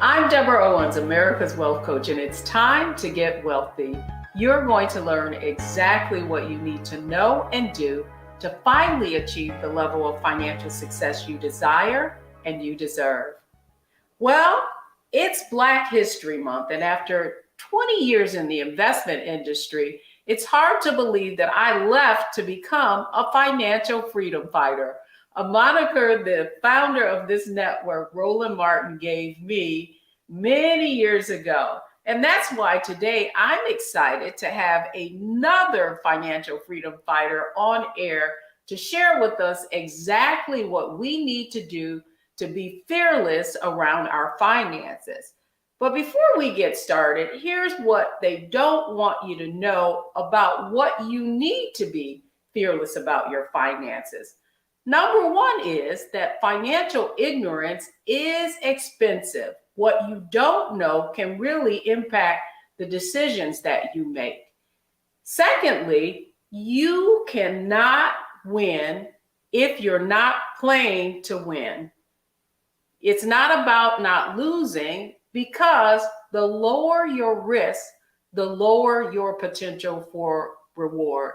I'm Deborah Owens, America's Wealth Coach, and it's time to get wealthy. You're going to learn exactly what you need to know and do to finally achieve the level of financial success you desire and you deserve. Well, it's Black History Month, and after 20 years in the investment industry, it's hard to believe that I left to become a financial freedom fighter, a moniker the founder of this network, Roland Martin, gave me many years ago. And that's why today I'm excited to have another financial freedom fighter on air to share with us exactly what we need to do to be fearless around our finances. But before we get started, here's what they don't want you to know about what you need to be fearless about your finances. Number one is that financial ignorance is expensive. What you don't know can really impact the decisions that you make. Secondly, you cannot win if you're not playing to win. It's not about not losing, because the lower your risk, the lower your potential for reward.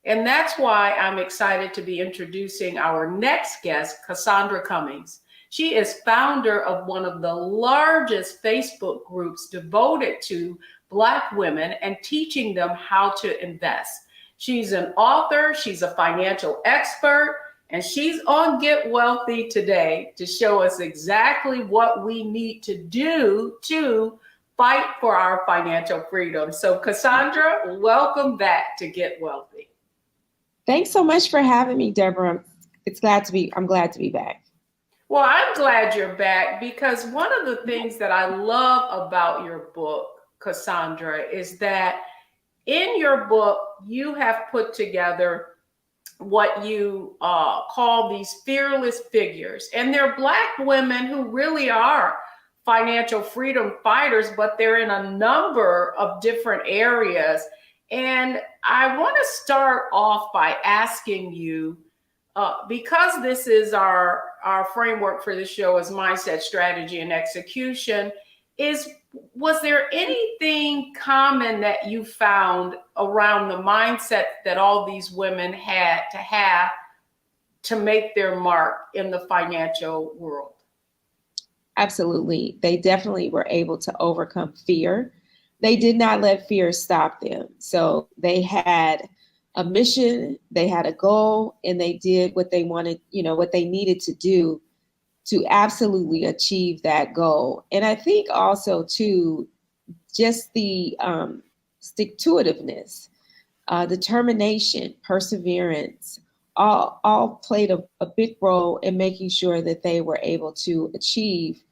And that's why I'm excited to be introducing our next guest, Cassandra Cummings. She is founder of one of the largest Facebook groups devoted to Black women and teaching them how to invest. She's an author, she's a financial expert, and she's on Get Wealthy today to show us exactly what we need to do to fight for our financial freedom. So Cassandra, welcome back to Get Wealthy. Thanks so much for having me, Deborah. I'm glad to be back. Well, I'm glad you're back, because one of the things that I love about your book, Cassandra, is that in your book, you have put together what you call these fearless figures. And they're Black women who really are financial freedom fighters, but they're in a number of different areas. And I want to start off by asking you, because this is our framework for the show is mindset, strategy, and execution, was there anything common that you found around the mindset that all these women had to have to make their mark in the financial world? Absolutely. They definitely were able to overcome fear. They did not let fear stop them. So they had a mission, they had a goal, and they did what they wanted, what they needed to do to absolutely achieve that goal. And I think also too, just the stick-to-itiveness, determination, perseverance, all played a big role in making sure that they were able to achieve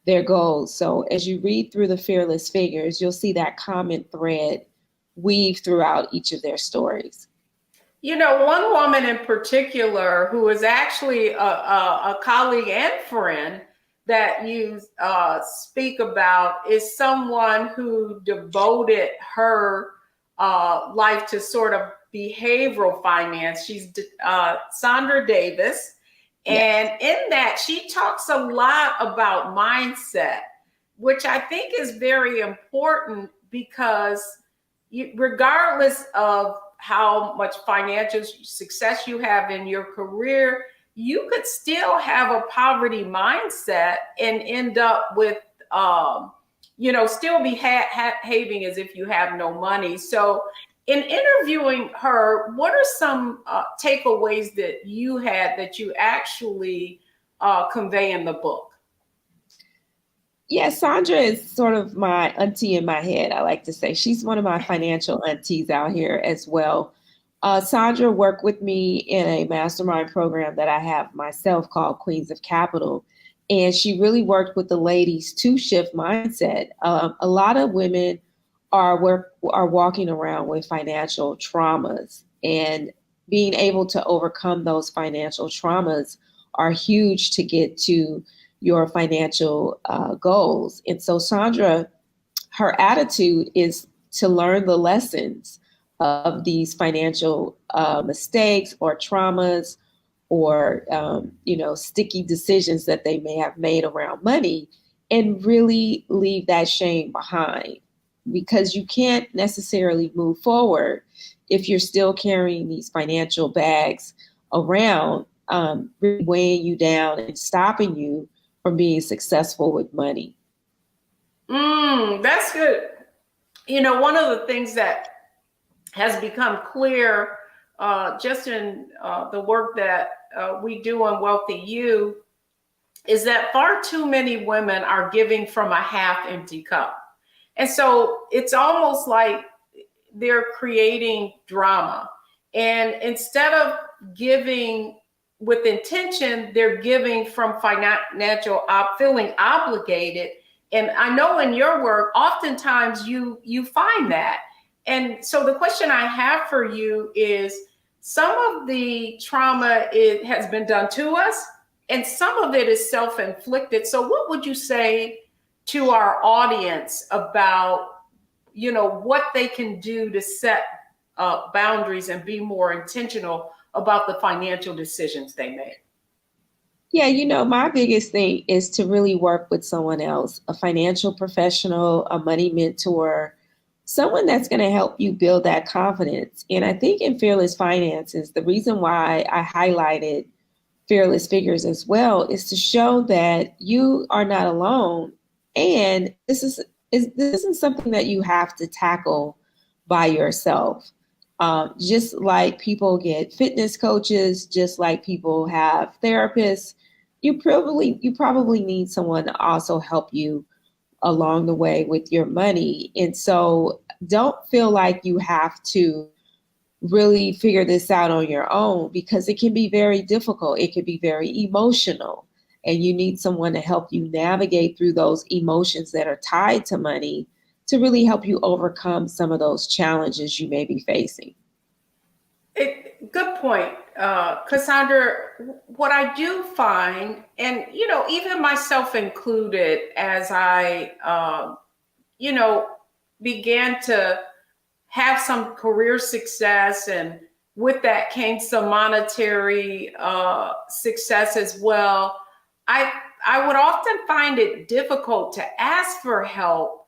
their goals. So as you read through the fearless figures, you'll see that common thread weave throughout each of their stories. One woman in particular who is actually a colleague and friend that you speak about is someone who devoted her life to sort of behavioral finance. She's Sandra Davis. And in that, she talks a lot about mindset, which I think is very important, because regardless of how much financial success you have in your career, you could still have a poverty mindset and end up with, still behaving as if you have no money. So in interviewing her, what are some takeaways that you had that you actually convey in the book? Yeah, Sandra is sort of my auntie in my head, I like to say. She's one of my financial aunties out here as well. Sandra worked with me in a mastermind program that I have myself called Queens of Capital. And she really worked with the ladies to shift mindset. A lot of women are walking around with financial traumas, and being able to overcome those financial traumas are huge to get to your financial goals. And so Sandra, her attitude is to learn the lessons of these financial mistakes or traumas or, sticky decisions that they may have made around money, and really leave that shame behind, because you can't necessarily move forward if you're still carrying these financial bags around, really weighing you down and stopping you from being successful with money. That's good. You know, one of the things that has become clear just in the work that we do on Wealthy You is that far too many women are giving from a half empty cup. And so it's almost like they're creating drama. And instead of giving with intention, they're giving from financial feeling obligated. And I know in your work, oftentimes you find that. And so the question I have for you is, some of the trauma it has been done to us, and some of it is self-inflicted. So what would you say to our audience about, you know, what they can do to set boundaries and be more intentional about the financial decisions they make? Yeah, my biggest thing is to really work with someone else, a financial professional, a money mentor, someone that's going to help you build that confidence. And I think in Fearless Finances, the reason why I highlighted Fearless Figures as well is to show that you are not alone. And this isn't something that you have to tackle by yourself. Just like people get fitness coaches, just like people have therapists, you probably need someone to also help you along the way with your money. And so don't feel like you have to really figure this out on your own, because it can be very difficult. It can be very emotional, and you need someone to help you navigate through those emotions that are tied to money to really help you overcome some of those challenges you may be facing. Good point, Cassandra. What I do find, and you know, even myself included, as I, you know, began to have some career success, and with that came some monetary success as well. I I would often find it difficult to ask for help,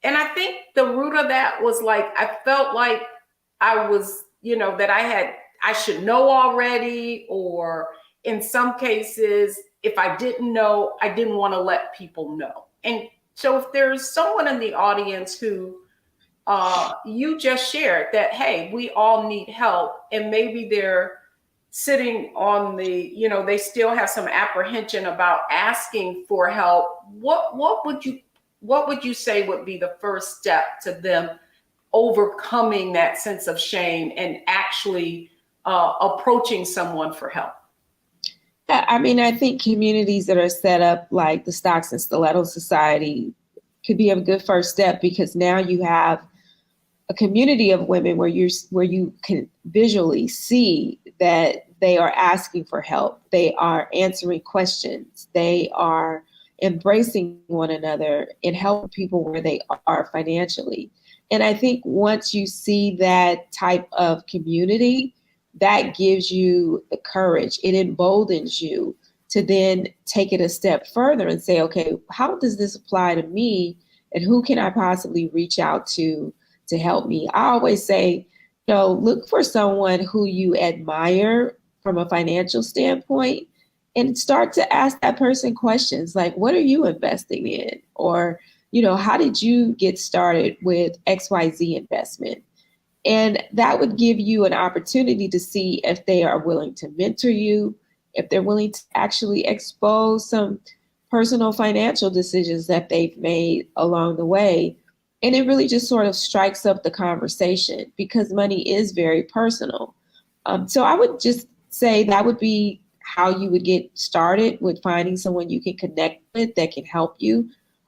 and I think the root of that was like I felt like I was, you know, that I should know already, or in some cases, if I didn't know, I didn't want to let people know. And so, if there's someone in the audience who you just shared that, hey, we all need help, and maybe they're sitting on the, you know, they still have some apprehension about asking for help. What would you say would be the first step to them overcoming that sense of shame and actually approaching someone for help? Yeah, I mean, I think communities that are set up like the Stocks and Stiletto Society could be a good first step, because now you have a community of women where you can visually see that they are asking for help, they are answering questions, they are embracing one another and helping people where they are financially. And I think once you see that type of community, that gives you the courage, it emboldens you to then take it a step further and say, okay, how does this apply to me, and who can I possibly reach out to help me? I always say, look for someone who you admire from a financial standpoint, and start to ask that person questions like, what are you investing in? Or, how did you get started with XYZ investment? And that would give you an opportunity to see if they are willing to mentor you, if they're willing to actually expose some personal financial decisions that they've made along the way. And it really just sort of strikes up the conversation, because money is very personal. So I would just say that would be how you would get started, with finding someone you can connect with that can help you.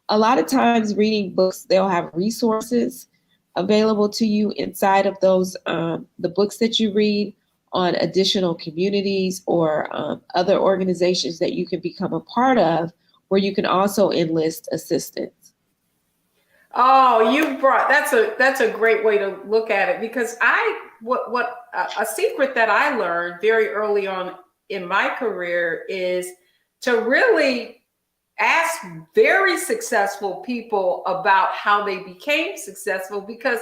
A lot of times reading books, they'll have resources available to you inside of those, the books that you read, on additional communities or other organizations that you can become a part of, where you can also enlist assistance. Oh, that's a great way to look at it, because a secret that I learned very early on in my career is to really ask very successful people about how they became successful, because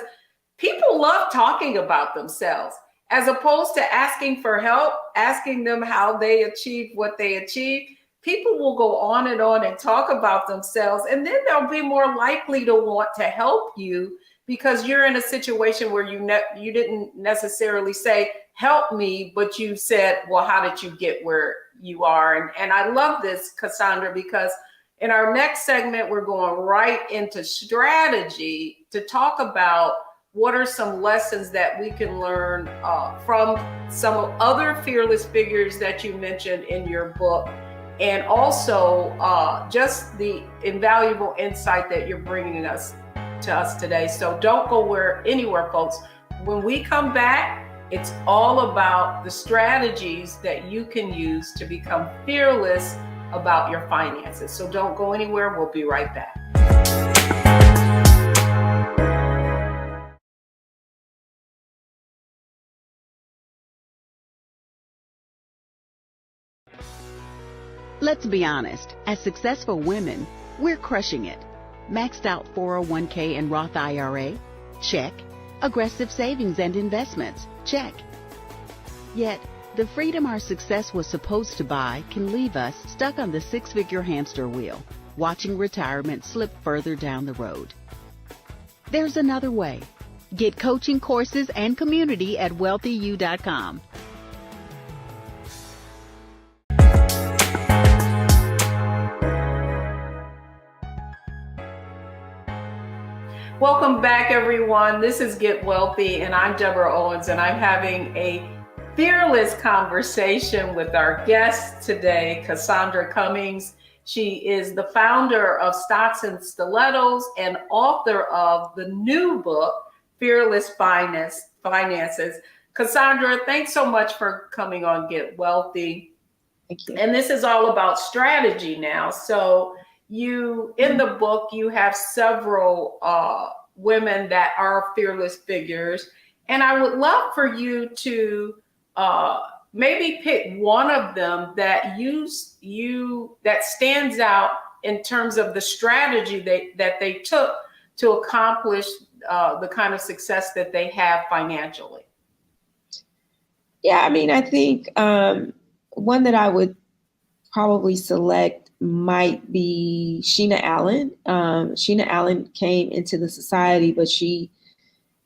people love talking about themselves as opposed to asking for help, asking them how they achieved what they achieved. People will go on and talk about themselves, and then they'll be more likely to want to help you because you're in a situation where you didn't necessarily say help me, but you said, well, how did you get where you are? And I love this, Cassandra, because in our next segment, we're going right into strategy to talk about what are some lessons that we can learn from some other fearless figures that you mentioned in your book, and also just the invaluable insight that you're bringing to us today. So don't go anywhere, folks. When we come back, it's all about the strategies that you can use to become fearless about your finances. So don't go anywhere. We'll be right back. Let's be honest, as successful women, we're crushing it. Maxed out 401k and Roth IRA? Check. Aggressive savings and investments? Check. Yet, the freedom our success was supposed to buy can leave us stuck on the six-figure hamster wheel, watching retirement slip further down the road. There's another way. Get coaching courses and community at wealthyu.com. Welcome back, everyone. This is Get Wealthy, and I'm Deborah Owens, and I'm having a fearless conversation with our guest today, Cassandra Cummings. She is the founder of Stocks and Stilettos and author of the new book, Fearless Finances. Cassandra, thanks so much for coming on Get Wealthy. Thank you. And this is all about strategy now. So in the book, you have several women that are fearless figures. And I would love for you to maybe pick one of them that that stands out in terms of the strategy that they took to accomplish the kind of success that they have financially. Yeah, I mean, I think one that I would probably select might be Sheena Allen. Sheena Allen came into the society, but she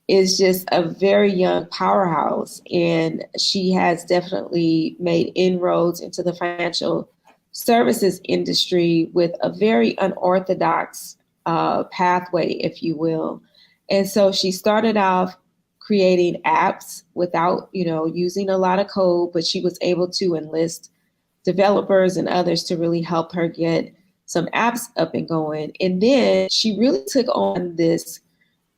is just a very young powerhouse, and she has definitely made inroads into the financial services industry with a very unorthodox pathway, if you will. And so she started off creating apps without, using a lot of code, but she was able to enlist developers and others to really help her get some apps up and going. And then she really took on this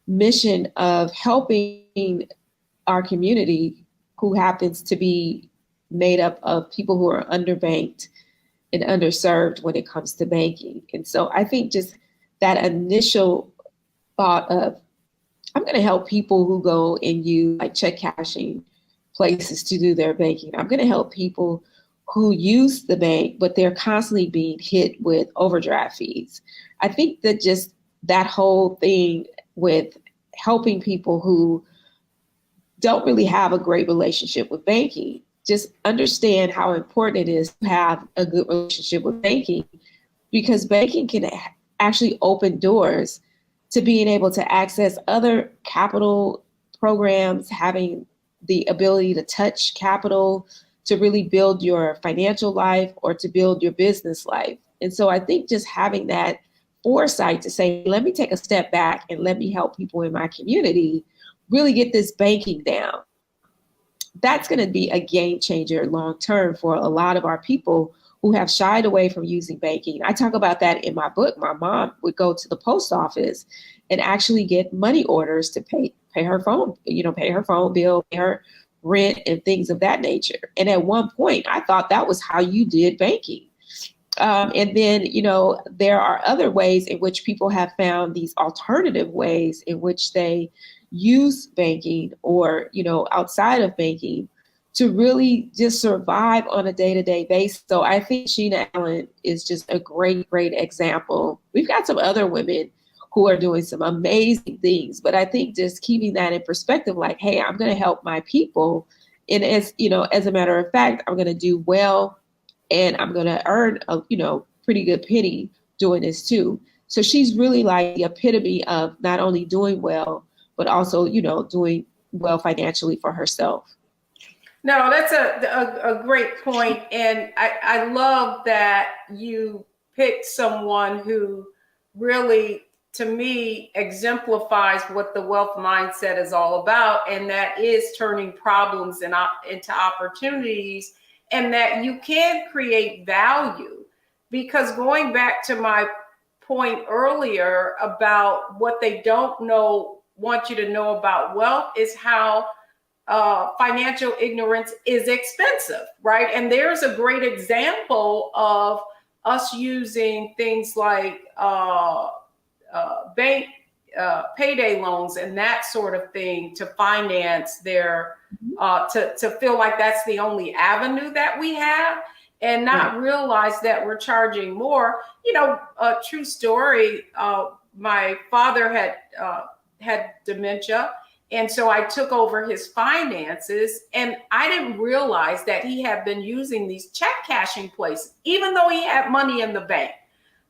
mission of helping our community, who happens to be made up of people who are underbanked and underserved when it comes to banking. And so I think just that initial thought of, I'm going to help people who go and use like check cashing places to do their banking. I'm going to help people who use the bank, but they're constantly being hit with overdraft fees. I think that just that whole thing with helping people who don't really have a great relationship with banking, just understand how important it is to have a good relationship with banking, because banking can actually open doors to being able to access other capital programs, having the ability to touch capital, to really build your financial life or to build your business life. And so I think just having that foresight to say, let me take a step back and let me help people in my community really get this banking down. That's going to be a game changer long term for a lot of our people who have shied away from using banking. I talk about that in my book. My mom would go to the post office and actually get money orders to pay her phone, pay her phone bill, pay her rent and things of that nature. And at one point, I thought that was how you did banking. And then, there are other ways in which people have found these alternative ways in which they use banking or, outside of banking to really just survive on a day-to-day basis. So I think Sheena Allen is just a great, great example. We've got some other women who are doing some amazing things, but I think just keeping that in perspective, like, hey, I'm going to help my people. And as you know, as a matter of fact, I'm going to do well and I'm going to earn a, pretty good penny doing this too. So she's really like the epitome of not only doing well, but also, doing well financially for herself. No, that's a great point. And I love that you picked someone who really, to me, exemplifies what the wealth mindset is all about. And that is turning problems into opportunities, and that you can create value. Because going back to my point earlier about what they don't want you to know about wealth is how financial ignorance is expensive, right? And there's a great example of us using things like bank payday loans and that sort of thing to finance their, to feel like that's the only avenue that we have, and not realize that we're charging more. A true story, my father had dementia. And so I took over his finances, and I didn't realize that he had been using these check cashing places, even though he had money in the bank.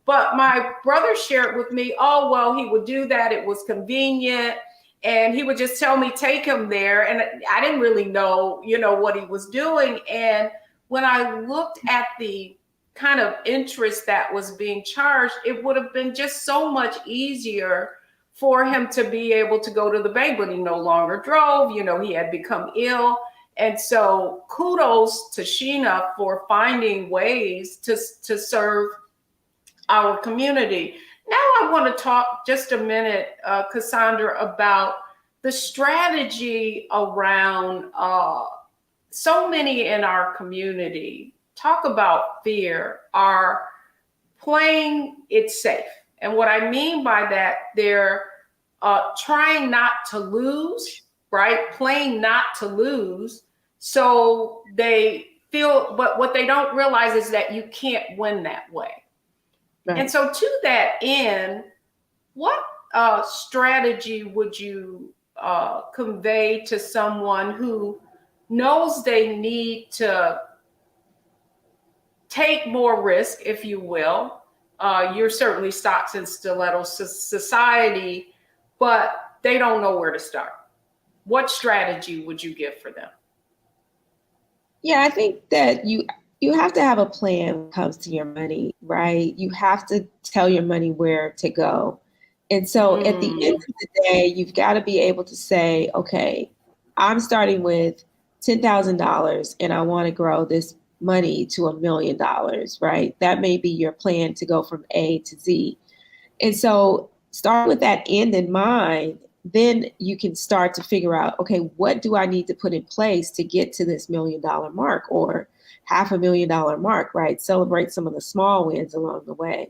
But my brother shared with me, oh, well, he would do that. It was convenient. And he would just tell me, take him there. And I didn't really know, what he was doing. And when I looked at the kind of interest that was being charged, it would have been just so much easier for him to be able to go to the bank, but he no longer drove. He had become ill. And so kudos to Sheena for finding ways to serve our community. Now I want to talk just a minute, Cassandra, about the strategy around so many in our community talk about fear, are playing it safe. And what I mean by that, they're trying not to lose, right? Playing not to lose. So they feel, but what they don't realize is that you can't win that way. Right. And so to that end, what strategy would you convey to someone who knows they need to take more risk, if you will? You're certainly stocks and stilettos society, but they don't know where to start. What strategy would you give for them? Yeah, I think that you have to have a plan when it comes to your money, right? You have to tell your money where to go. And so at the end of the day, you've got to be able to say, okay, I'm starting with $10,000 and I want to grow this money to $1 million, right? That may be your plan to go from A to Z. And so start with that end in mind, then you can start to figure out, okay, what do I need to put in place to get to this $1 million mark or $500,000 mark, right? Celebrate some of the small wins along the way.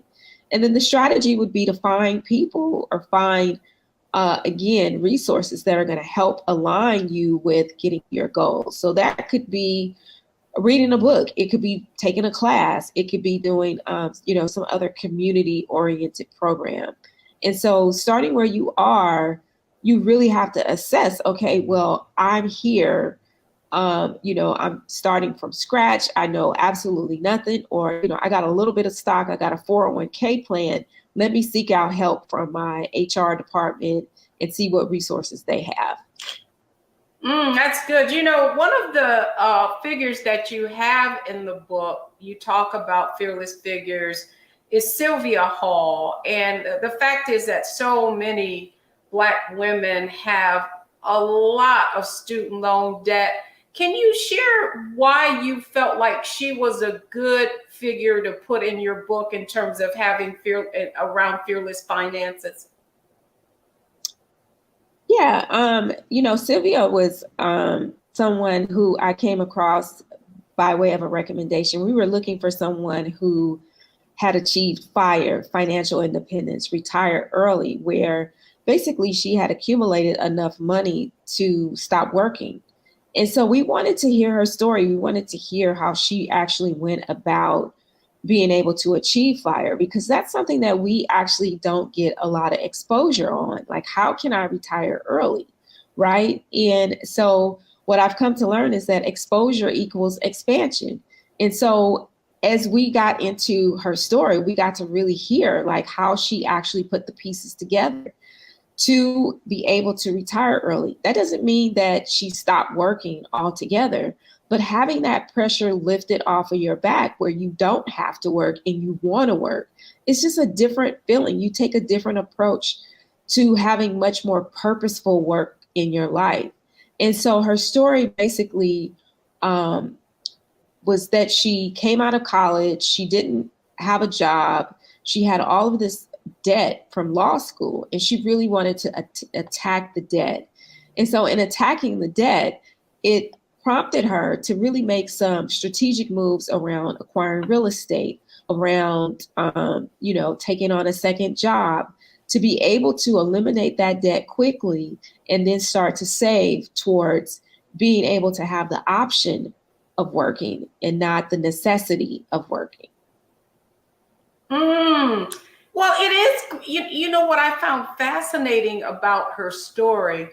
And then the strategy would be to find people or find, again, resources that are going to help align you with getting your goals. So that could be reading a book. It could be taking a class. It could be doing, some other community-oriented program. And so starting where you are, you really have to assess, okay, well, I'm here. I'm starting from scratch. I know absolutely nothing, or, I got a little bit of stock. I got a 401k plan. Let me seek out help from my HR department and see what resources they have. That's good. One of the figures that you have in the book, you talk about fearless figures, is Sylvia Hall. And the fact is that so many Black women have a lot of student loan debt. Can you share why you felt like she was a good figure to put in your book in terms of having around fearless finances? Yeah, Sylvia was someone who I came across by way of a recommendation. We were looking for someone who had achieved financial independence, retired early, where basically she had accumulated enough money to stop working. And so we wanted to hear her story. We wanted to hear how she actually went about being able to achieve FIRE, because that's something that we actually don't get a lot of exposure on. Like, how can I retire early, right? And so what I've come to learn is that exposure equals expansion. And so as we got into her story, we got to really hear like how she actually put the pieces together to be able to retire early. That doesn't mean that she stopped working altogether, but having that pressure lifted off of your back where you don't have to work and you want to work, it's just a different feeling. You take a different approach to having much more purposeful work in your life. And so her story basically was that she came out of college, she didn't have a job, she had all of this debt from law school, and she really wanted to attack the debt. And so in attacking the debt, it prompted her to really make some strategic moves around acquiring real estate, around taking on a second job, to be able to eliminate that debt quickly and then start to save towards being able to have the option of working and not the necessity of working. Well, it is, you know, what I found fascinating about her story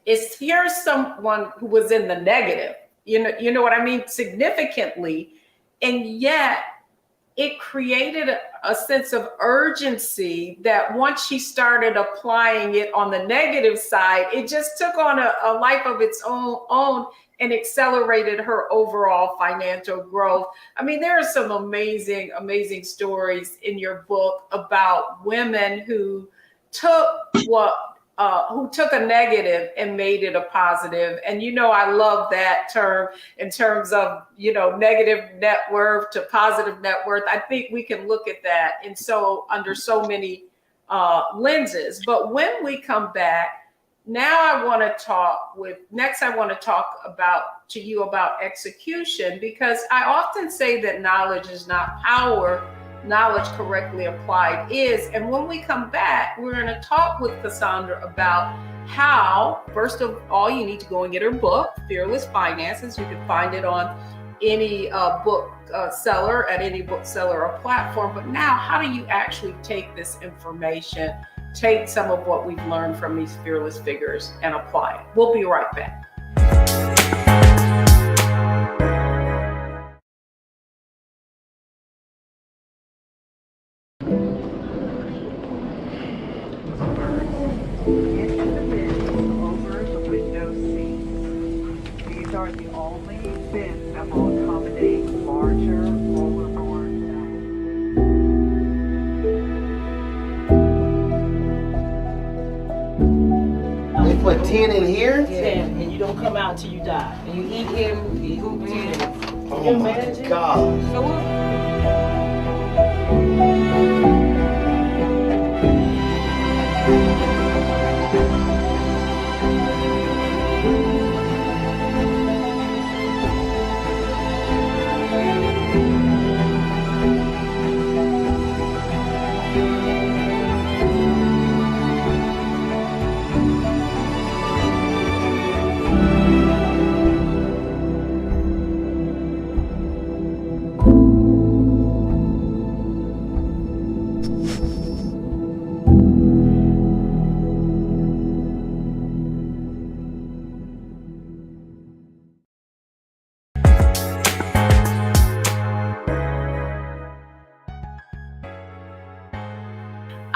is here's someone who was in the negative, you know what I mean, significantly, and yet it created a sense of urgency that once she started applying it on the negative side, it just took on a life of its own and accelerated her overall financial growth. I mean, there are some amazing, amazing stories in your book about women who took a negative and made it a positive. And, you know, I love that term in terms of, you know, negative net worth to positive net worth. I think we can look at that under so many lenses. But when we come back, I want to talk to you about execution, because I often say that knowledge is not power. Knowledge correctly applied is. And when we come back, we're going to talk with Cassandra about how, first of all, you need to go and get her book, Fearless Finances. You can find it on any bookseller, at any bookseller or platform. But now, how do you actually take this information, take some of what we've learned from these fearless figures and apply it? We'll be right back. Are the only bins that will accommodate larger rollerboards. They put 10 in here? 10, and you don't come out until you die. And you eat him, you hoop 10. Oh my God.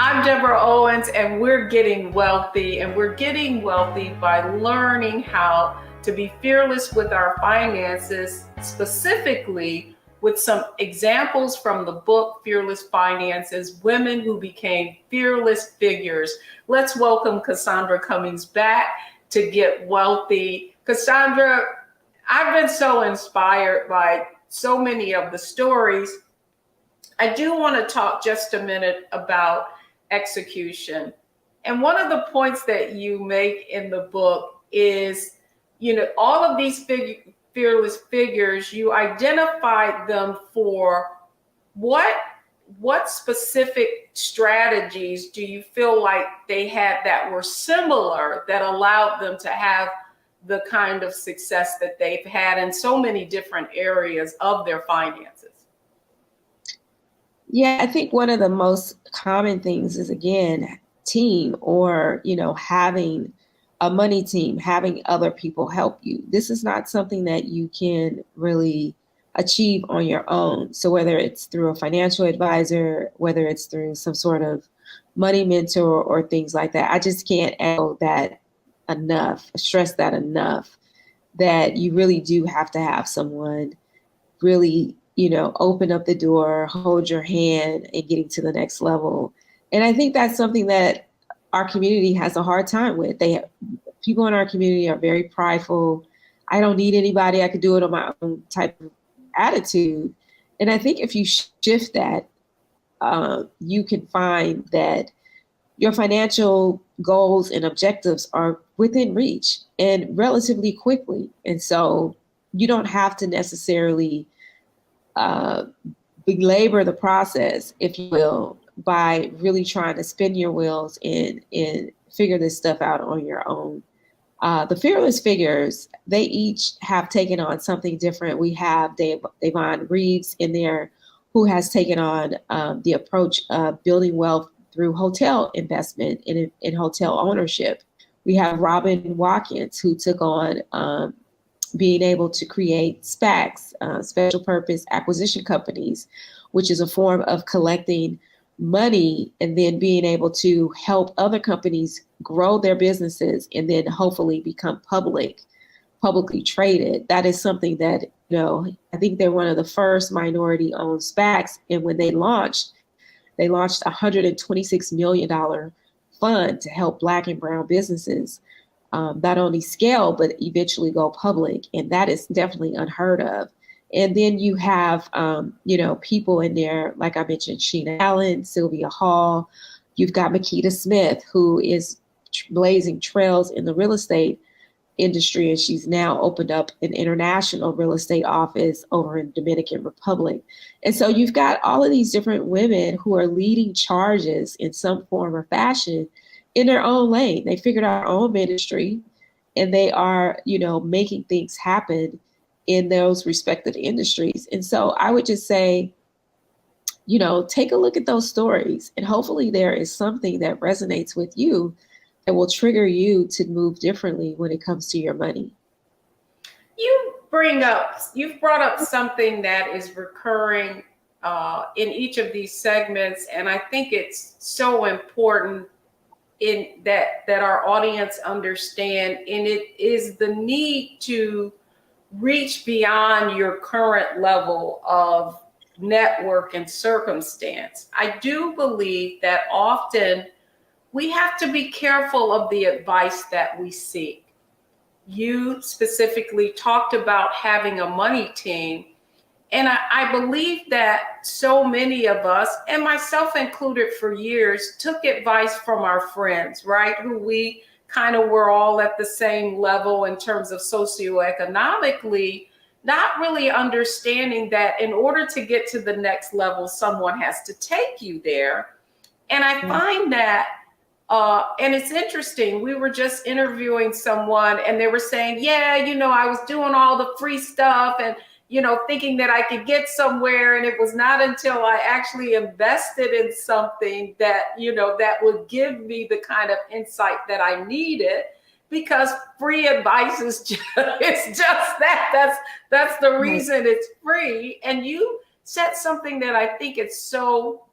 I'm Deborah Owens, and we're getting wealthy, by learning how to be fearless with our finances, specifically with some examples from the book, Fearless Finances, Women Who Became Fearless Figures. Let's welcome Cassandra Cummings back to Get Wealthy. Cassandra, I've been so inspired by so many of the stories. I do want to talk just a minute about execution. And one of the points that you make in the book is, you know, all of these fearless figures, you identified them for what specific strategies do you feel like they had that were similar, that allowed them to have the kind of success that they've had in so many different areas of their finances? Yeah, I think one of the most common things is, again, team, or, having a money team, having other people help you. This is not something that you can really achieve on your own. So whether it's through a financial advisor, whether it's through some sort of money mentor or things like that, I just can't echo that enough, stress that enough, that you really do have to have someone really, open up the door, hold your hand, and getting to the next level. And I think that's something that our community has a hard time with. People in our community are very prideful. I don't need anybody. I could do it on my own type of attitude. And I think if you shift that, you can find that your financial goals and objectives are within reach and relatively quickly. And so you don't have to necessarily belabor the process, if you will, by really trying to spin your wheels and figure this stuff out on your own. The Fearless Figures, they each have taken on something different. We have Devon Reeves in there, who has taken on the approach of building wealth through hotel investment in hotel ownership. We have Robin Watkins, who took on being able to create SPACs, special purpose acquisition companies, which is a form of collecting money and then being able to help other companies grow their businesses and then hopefully become publicly traded. That is something that, I think they're one of the first minority owned SPACs. And when they launched a $126 million fund to help Black and brown businesses not only scale, but eventually go public. And that is definitely unheard of. And then you have, people in there, like I mentioned, Sheena Allen, Sylvia Hall. You've got Makita Smith, who is blazing trails in the real estate industry. And she's now opened up an international real estate office over in Dominican Republic. And so you've got all of these different women who are leading charges in some form or fashion in their own lane. They figured out their own ministry, and they are, making things happen in those respective industries. And so I would just say, take a look at those stories, and hopefully there is something that resonates with you that will trigger you to move differently when it comes to your money. You've brought up something that is recurring in each of these segments, and I think it's so important in that our audience understand, and it is the need to reach beyond your current level of network and circumstance. I do believe that often we have to be careful of the advice that we seek. You specifically talked about having a money team. And I believe that so many of us, and myself included for years, took advice from our friends, right? Who we kind of were all at the same level in terms of socioeconomically, not really understanding that in order to get to the next level, someone has to take you there. And I find that, and it's interesting, we were just interviewing someone and they were saying, yeah, I was doing all the free stuff and, thinking that I could get somewhere. And it was not until I actually invested in something that, that would give me the kind of insight that I needed, because free advice is just, it's just that. That's the reason it's free. And you said something that I think is so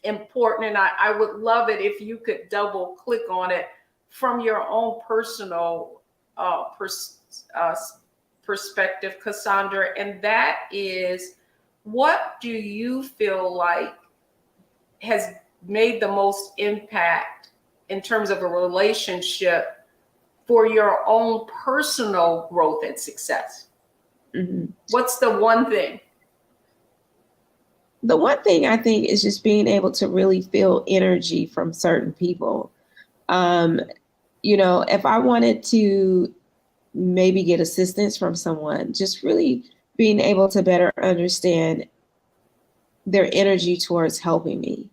important, and I would love it if you could double click on it from your own personal perspective, Cassandra, and that is, what do you feel like has made the most impact in terms of a relationship for your own personal growth and success? Mm-hmm. What's the one thing? The one thing I think is just being able to really feel energy from certain people. If I wanted to maybe get assistance from someone, just really being able to better understand their energy towards helping me.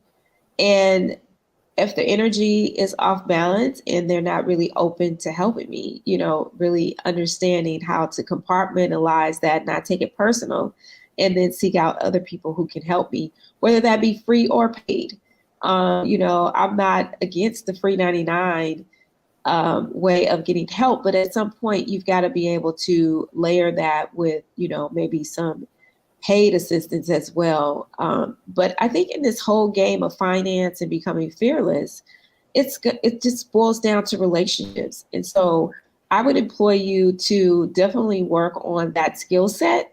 And if the energy is off balance and they're not really open to helping me, really understanding how to compartmentalize that, not take it personal, and then seek out other people who can help me, whether that be free or paid. I'm not against the free 99 way of getting help, but at some point you've got to be able to layer that with, maybe some paid assistance as well. But I think in this whole game of finance and becoming fearless, it just boils down to relationships. And so I would employ you to definitely work on that skill set.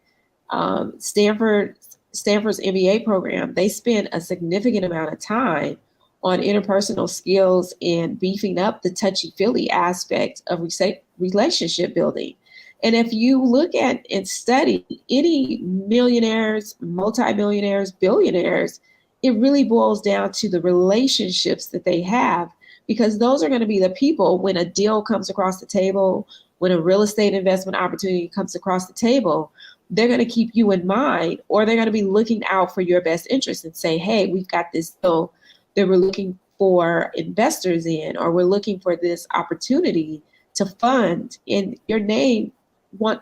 Stanford's MBA program, they spend a significant amount of time on interpersonal skills and beefing up the touchy-feely aspect of relationship building. And if you look at and study any millionaires, multimillionaires, billionaires, it really boils down to the relationships that they have, because those are going to be the people when a deal comes across the table, when a real estate investment opportunity comes across the table, they're going to keep you in mind, or they're going to be looking out for your best interest and say, hey, we've got this deal that we're looking for investors in, or we're looking for this opportunity to fund, in your name.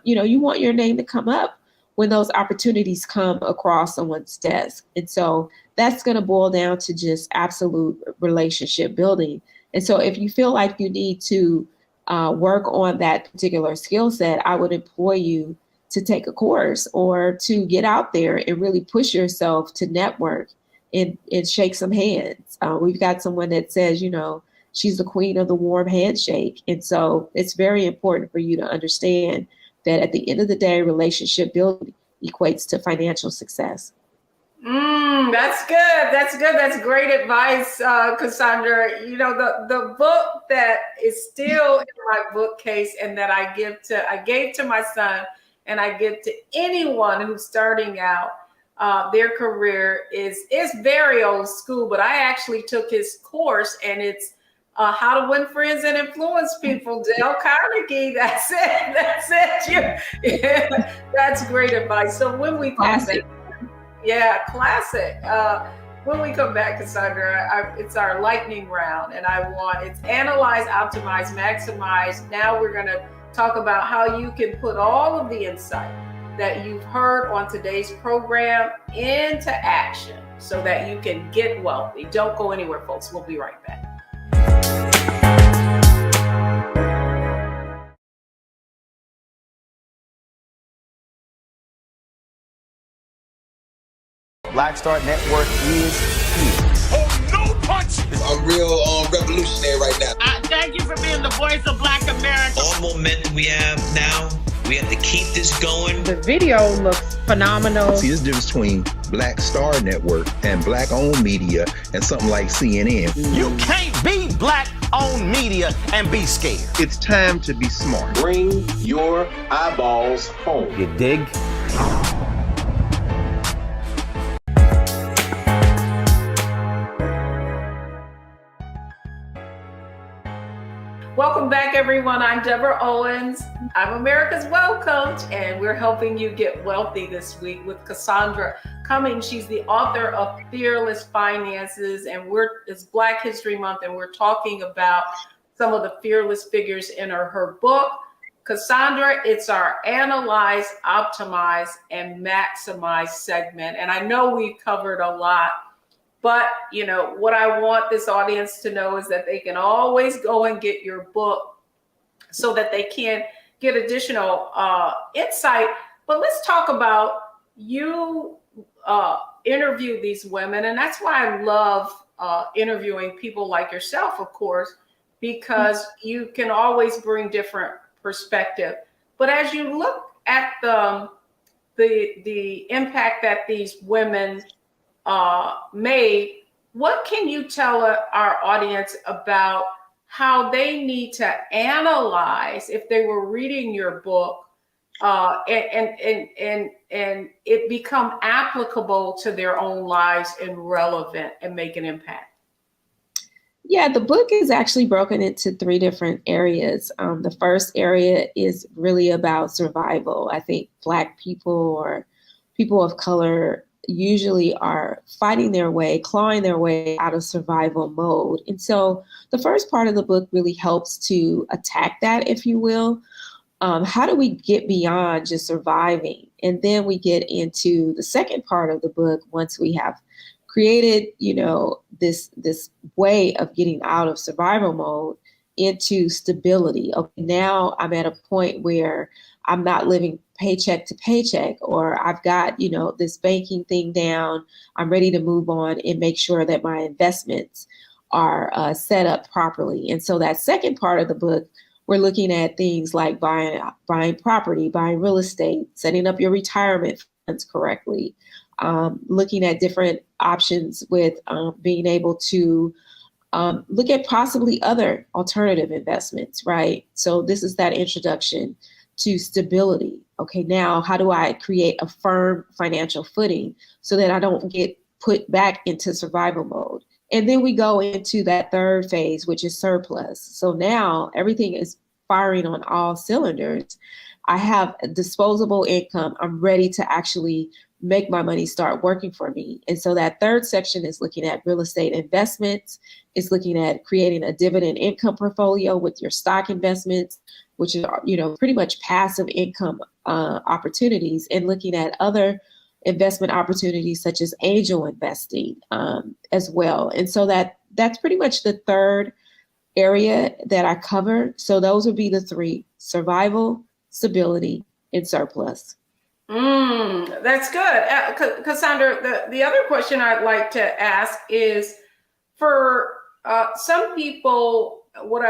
You want your name to come up when those opportunities come across someone's desk. And so that's going to boil down to just absolute relationship building. And so if you feel like you need to work on that particular skill set, I would employ you to take a course or to get out there and really push yourself to network and shake some hands. We've got someone that says, she's the queen of the warm handshake. And so it's very important for you to understand that at the end of the day, relationship building equates to financial success. That's good. That's good. That's great advice, Cassandra. The book that is still in my bookcase and that I gave to my son, and I give to anyone who's starting out their career is very old school, but I actually took his course, and it's How to Win Friends and Influence People, Dale Carnegie. That's it. Yeah, that's great advice. So when we come back, classic. When we come back, Cassandra, it's our lightning round, and it's analyze, optimize, maximize. Now we're going to talk about how you can put all of the insight that you've heard on today's program into action so that you can get wealthy. Don't go anywhere, folks. We'll be right back. Black Star Network is here. Oh, no punch! I'm real revolutionary right now. Thank you for being the voice of Black America. All momentum we have now, we have to keep this going. The video looks phenomenal. See, there's a difference between Black Star Network and Black-owned media and something like CNN. You can't be Black-owned media and be scared. It's time to be smart. Bring your eyeballs home. You dig? Welcome back, everyone. I'm Deborah Owens. I'm America's Wealth Coach, and we're helping you get wealthy this week with Cassandra Cummings. She's the author of Fearless Finances, and it's Black History Month, and we're talking about some of the fearless figures in her book. Cassandra, it's our Analyze, Optimize, and Maximize segment, and I know we've covered a lot. But, what I want this audience to know is that they can always go and get your book so that they can get additional insight. But let's talk about you interview these women. And that's why I love interviewing people like yourself, of course, because you can always bring different perspective. But as you look at the impact that these women made, what can you tell our audience about how they need to analyze if they were reading your book and it become applicable to their own lives and relevant and make an impact? Yeah, the book is actually broken into 3 different areas. The first area is really about survival. I think Black people or people of color usually are fighting their way, clawing their way out of survival mode. And so the first part of the book really helps to attack that, if you will. How do we get beyond just surviving? And then we get into the second part of the book once we have created, this way of getting out of survival mode into stability. Okay, now I'm at a point where I'm not living paycheck to paycheck, or I've got, this banking thing down. I'm ready to move on and make sure that my investments are set up properly. And so that second part of the book, we're looking at things like buying property, buying real estate, setting up your retirement funds correctly, looking at different options with being able to look at possibly other alternative investments, right? So this is that introduction to stability. Okay, now how do I create a firm financial footing so that I don't get put back into survival mode? And then we go into that third phase, which is surplus. So now everything is firing on all cylinders. I have a disposable income. I'm ready to actually make my money start working for me. And so that third section is looking at real estate investments. It's looking at creating a dividend income portfolio with your stock investments, which is, pretty much passive income opportunities, and looking at other investment opportunities such as angel investing as well. And so that's pretty much the third area that I cover. So those would be the three: survival, stability, and surplus. That's good. Cassandra, the other question I'd like to ask is, for some people, what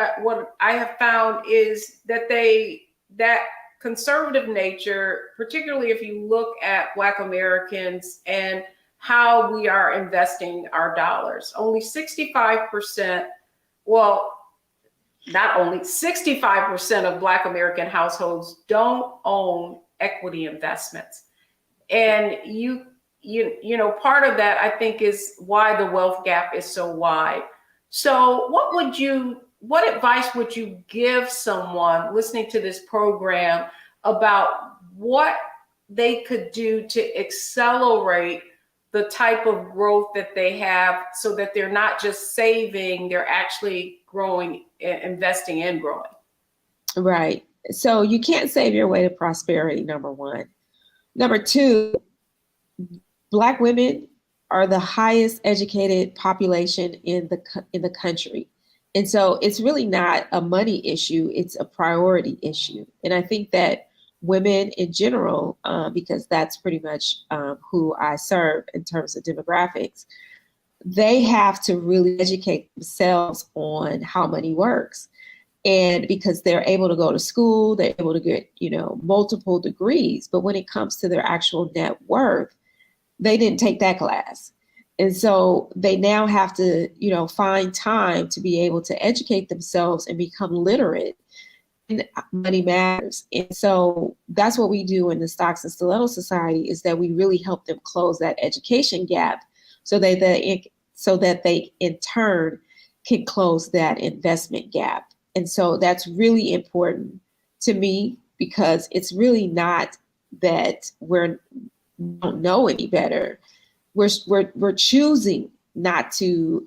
I have found is that that conservative nature, particularly if you look at Black Americans and how we are investing our dollars, only 65%, not only 65% of Black American households don't own equity investments. And part of that, I think, is why the wealth gap is so wide. So what advice would you give someone listening to this program about what they could do to accelerate the type of growth that they have, so that they're not just saving, they're actually growing, investing and growing? Right. So you can't save your way to prosperity, number one. Number two, Black women are the highest educated population in the country. And so it's really not a money issue, it's a priority issue. And I think that women in general, because that's pretty much who I serve in terms of demographics, they have to really educate themselves on how money works. And because they're able to go to school, they're able to get, multiple degrees. But when it comes to their actual net worth, they didn't take that class. And so they now have to, find time to be able to educate themselves and become literate in money matters. And so that's what we do in the Stocks and Stiletto Society, is that we really help them close that education gap so that they in turn can close that investment gap. And so that's really important to me, because it's really not that we don't know any better. We're choosing not to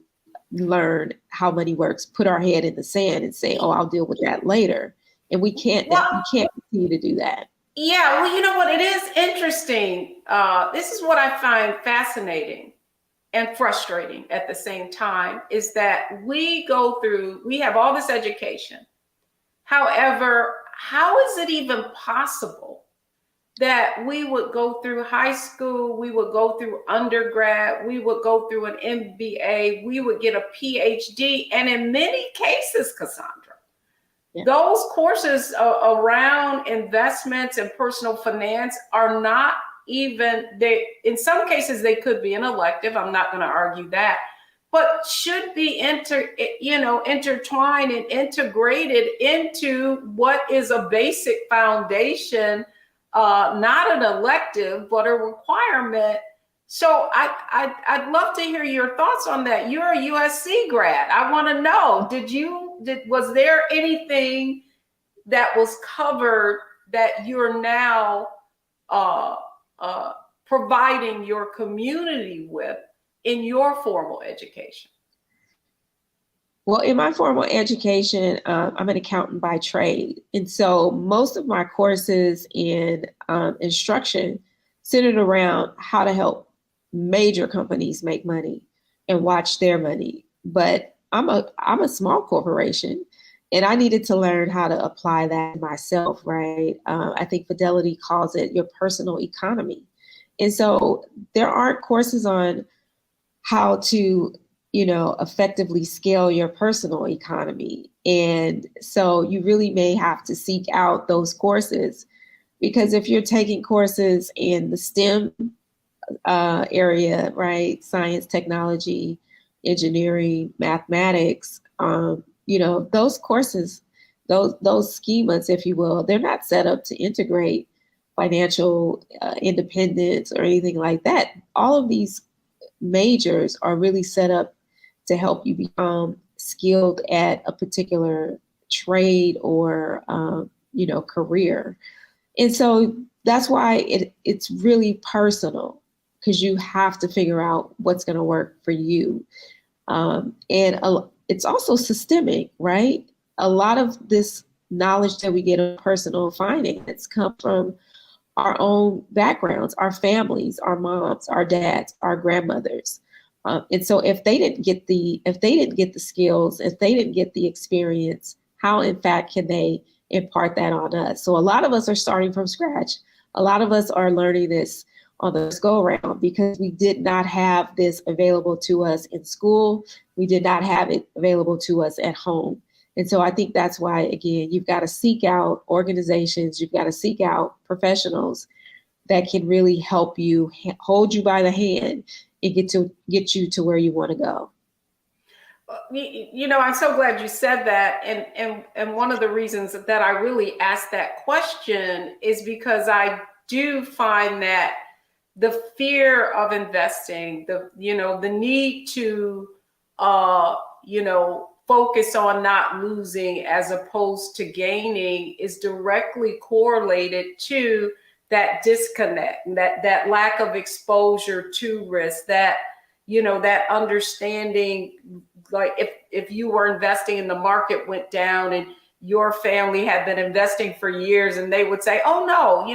learn how money works, put our head in the sand and say, "Oh, I'll deal with that later." And we can't continue to do that. Yeah, well, you know what? It is interesting. This is what I find fascinating and frustrating at the same time, is that we have all this education. However, how is it even possible that we would go through high school, we would go through undergrad, we would go through an MBA, we would get a PhD, and in many cases, Cassandra, those courses around investments and personal finance are not even, in some cases they could be an elective, I'm not going to argue that, but should be intertwined and integrated into what is a basic foundation, not an elective, but a requirement. So I'd love to hear your thoughts on that. You're a USC grad. I want to know, was there anything that was covered that you're now providing your community with in your formal education? Well, in my formal education, I'm an accountant by trade. And so most of my courses in instruction centered around how to help major companies make money and watch their money. But I'm a small corporation, and I needed to learn how to apply that myself, right? I think Fidelity calls it your personal economy. And so there aren't courses on how to, effectively scale your personal economy. And so you really may have to seek out those courses, because if you're taking courses in the STEM area, right? Science, technology, engineering, mathematics, those courses, those schemas, if you will, they're not set up to integrate financial independence or anything like that. All of these majors are really set up to help you become skilled at a particular trade or, career. And so that's why it's really personal, because you have to figure out what's going to work for you. It's also systemic, right? A lot of this knowledge that we get of personal finance come from our own backgrounds, our families, our moms, our dads, our grandmothers. And so if they didn't get the skills, if they didn't get the experience, how in fact can they impart that on us? So a lot of us are starting from scratch. A lot of us are learning this on the go around because we did not have this available to us in school. We did not have it available to us at home. And so I think that's why, again, you've got to seek out organizations, you've got to seek out professionals that can really help you, hold you by the hand, and get you to where you want to go. I'm so glad you said that. And one of the reasons that I really asked that question is because I do find that the fear of investing, the need to, focus on not losing as opposed to gaining is directly correlated to that disconnect, that lack of exposure to risk, that understanding, like if you were investing and the market went down and your family had been investing for years, and they would say, oh no,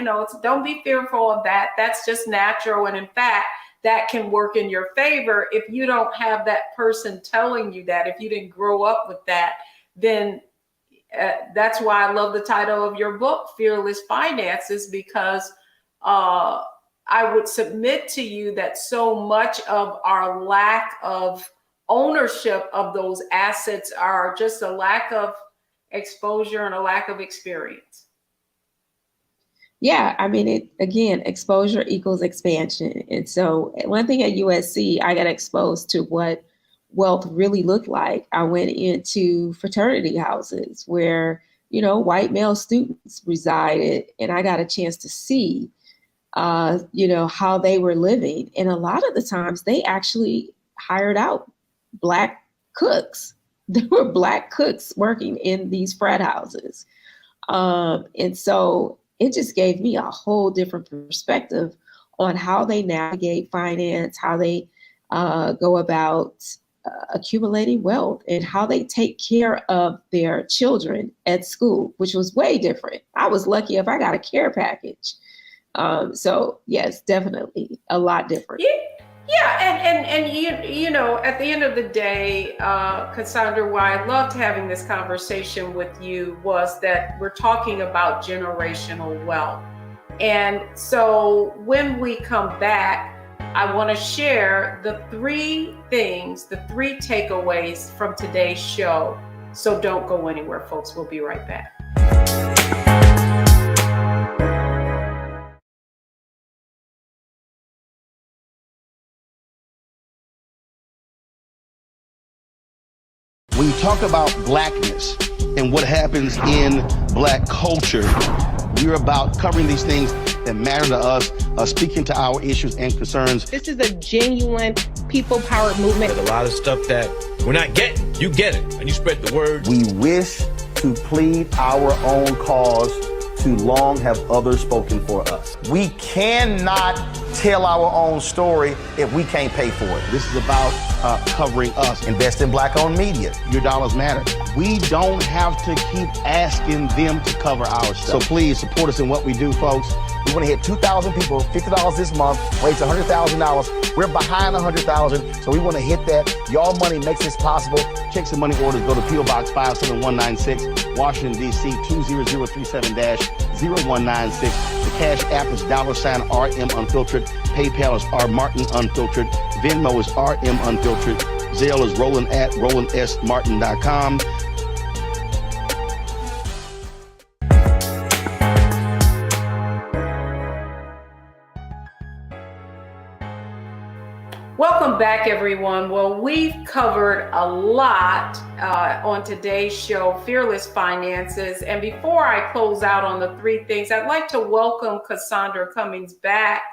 don't be fearful of that. That's just natural. And in fact, that can work in your favor. If you don't have that person telling you that, if you didn't grow up with that, then that's why I love the title of your book, Fearless Finances, because I would submit to you that so much of our lack of ownership of those assets are just a lack of exposure and a lack of experience. Yeah, I mean, exposure equals expansion. And so one thing at USC, I got exposed to what wealth really looked like. I went into fraternity houses where, white male students resided, and I got a chance to see, how they were living. And a lot of the times they actually hired out Black cooks. There were Black cooks working in these frat houses. And so it just gave me a whole different perspective on how they navigate finance, how they go about accumulating wealth, and how they take care of their children at school, which was way different. I was lucky if I got a care package. So yes, definitely a lot different. Yeah, and at the end of the day, Cassandra, why I loved having this conversation with you was that we're talking about generational wealth. And so when we come back, I want to share the three takeaways from today's show. So don't go anywhere, folks. We'll be right back. When you talk about blackness and what happens in Black culture, we're about covering these things that matter to us, speaking to our issues and concerns. This is a genuine people-powered movement. There's a lot of stuff that we're not getting. You get it, and you spread the word. We wish to plead our own cause too long have others spoken for us. We cannot tell our own story if we can't pay for it. This is about covering us. Invest in Black-owned media. Your dollars matter. We don't have to keep asking them to cover our stuff. So please support us in what we do, folks. We want to hit 2,000 people, $50 this month, raise $100,000. We're behind 100,000, so we want to hit that. Y'all money makes this possible. Checks and money orders go to P.O. Box 57196, Washington, D.C. 20037-0196. The Cash App is $RM Unfiltered. PayPal is R Martin Unfiltered. Venmo is RM Unfiltered. Zelle is Roland at RolandSMartin.com. Welcome back, everyone. Well, we've covered a lot on today's show, Fearless Finances. And before I close out on the three things, I'd like to welcome Cassandra Cummings back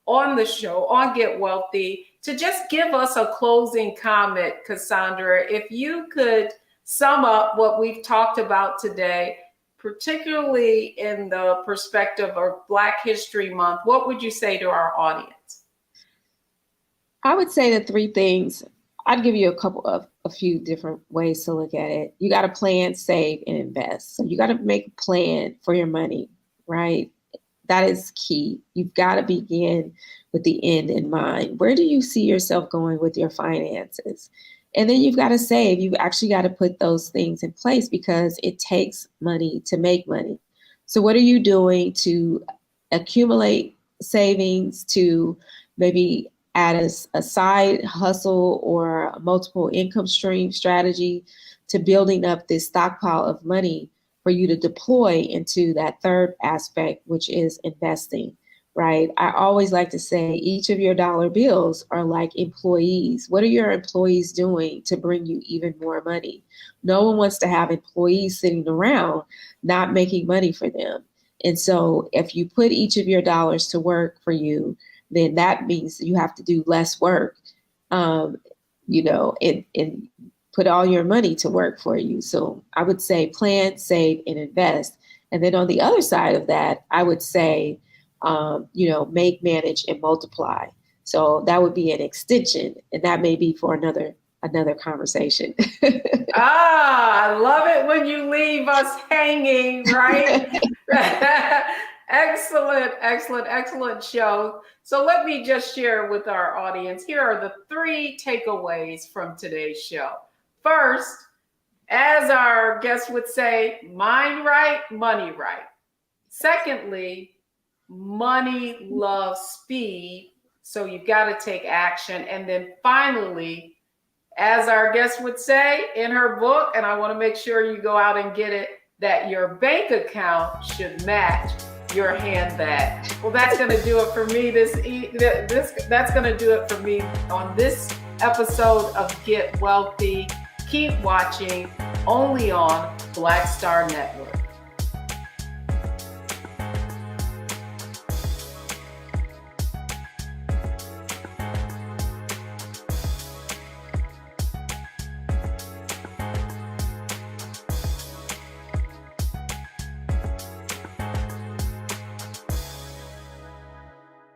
on the show, on Get Wealthy, to just give us a closing comment. Cassandra, if you could sum up what we've talked about today, particularly in the perspective of Black History Month, what would you say to our audience? I would say the three things. I'd give you a few different ways to look at it. You got to plan, save, and invest. So you got to make a plan for your money, right? That is key. You've got to begin with the end in mind. Where do you see yourself going with your finances? And then you've got to save. You've actually got to put those things in place because it takes money to make money. So what are you doing to accumulate savings, to maybe add a side hustle or a multiple income stream strategy to building up this stockpile of money for you to deploy into that third aspect, which is investing, right? I always like to say each of your dollar bills are like employees. What are your employees doing to bring you even more money? No one wants to have employees sitting around not making money for them. And so if you put each of your dollars to work for you, then that means you have to do less work, and put all your money to work for you. So I would say plan, save, and invest. And then on the other side of that, I would say, make, manage, and multiply. So that would be an extension, and that may be for another conversation. I love it when you leave us hanging, right? Excellent show. So let me just share with our audience. Here are the three takeaways from today's show. First, as our guest would say, mind right, money right. Secondly, money loves speed, so you've got to take action. And then finally, as our guest would say in her book, and I want to make sure you go out and get it, that your bank account should match your handbag. Well, that's going to do it for me that's going to do it for me on this episode of Get Wealthy. Keep watching only on Black Star Network.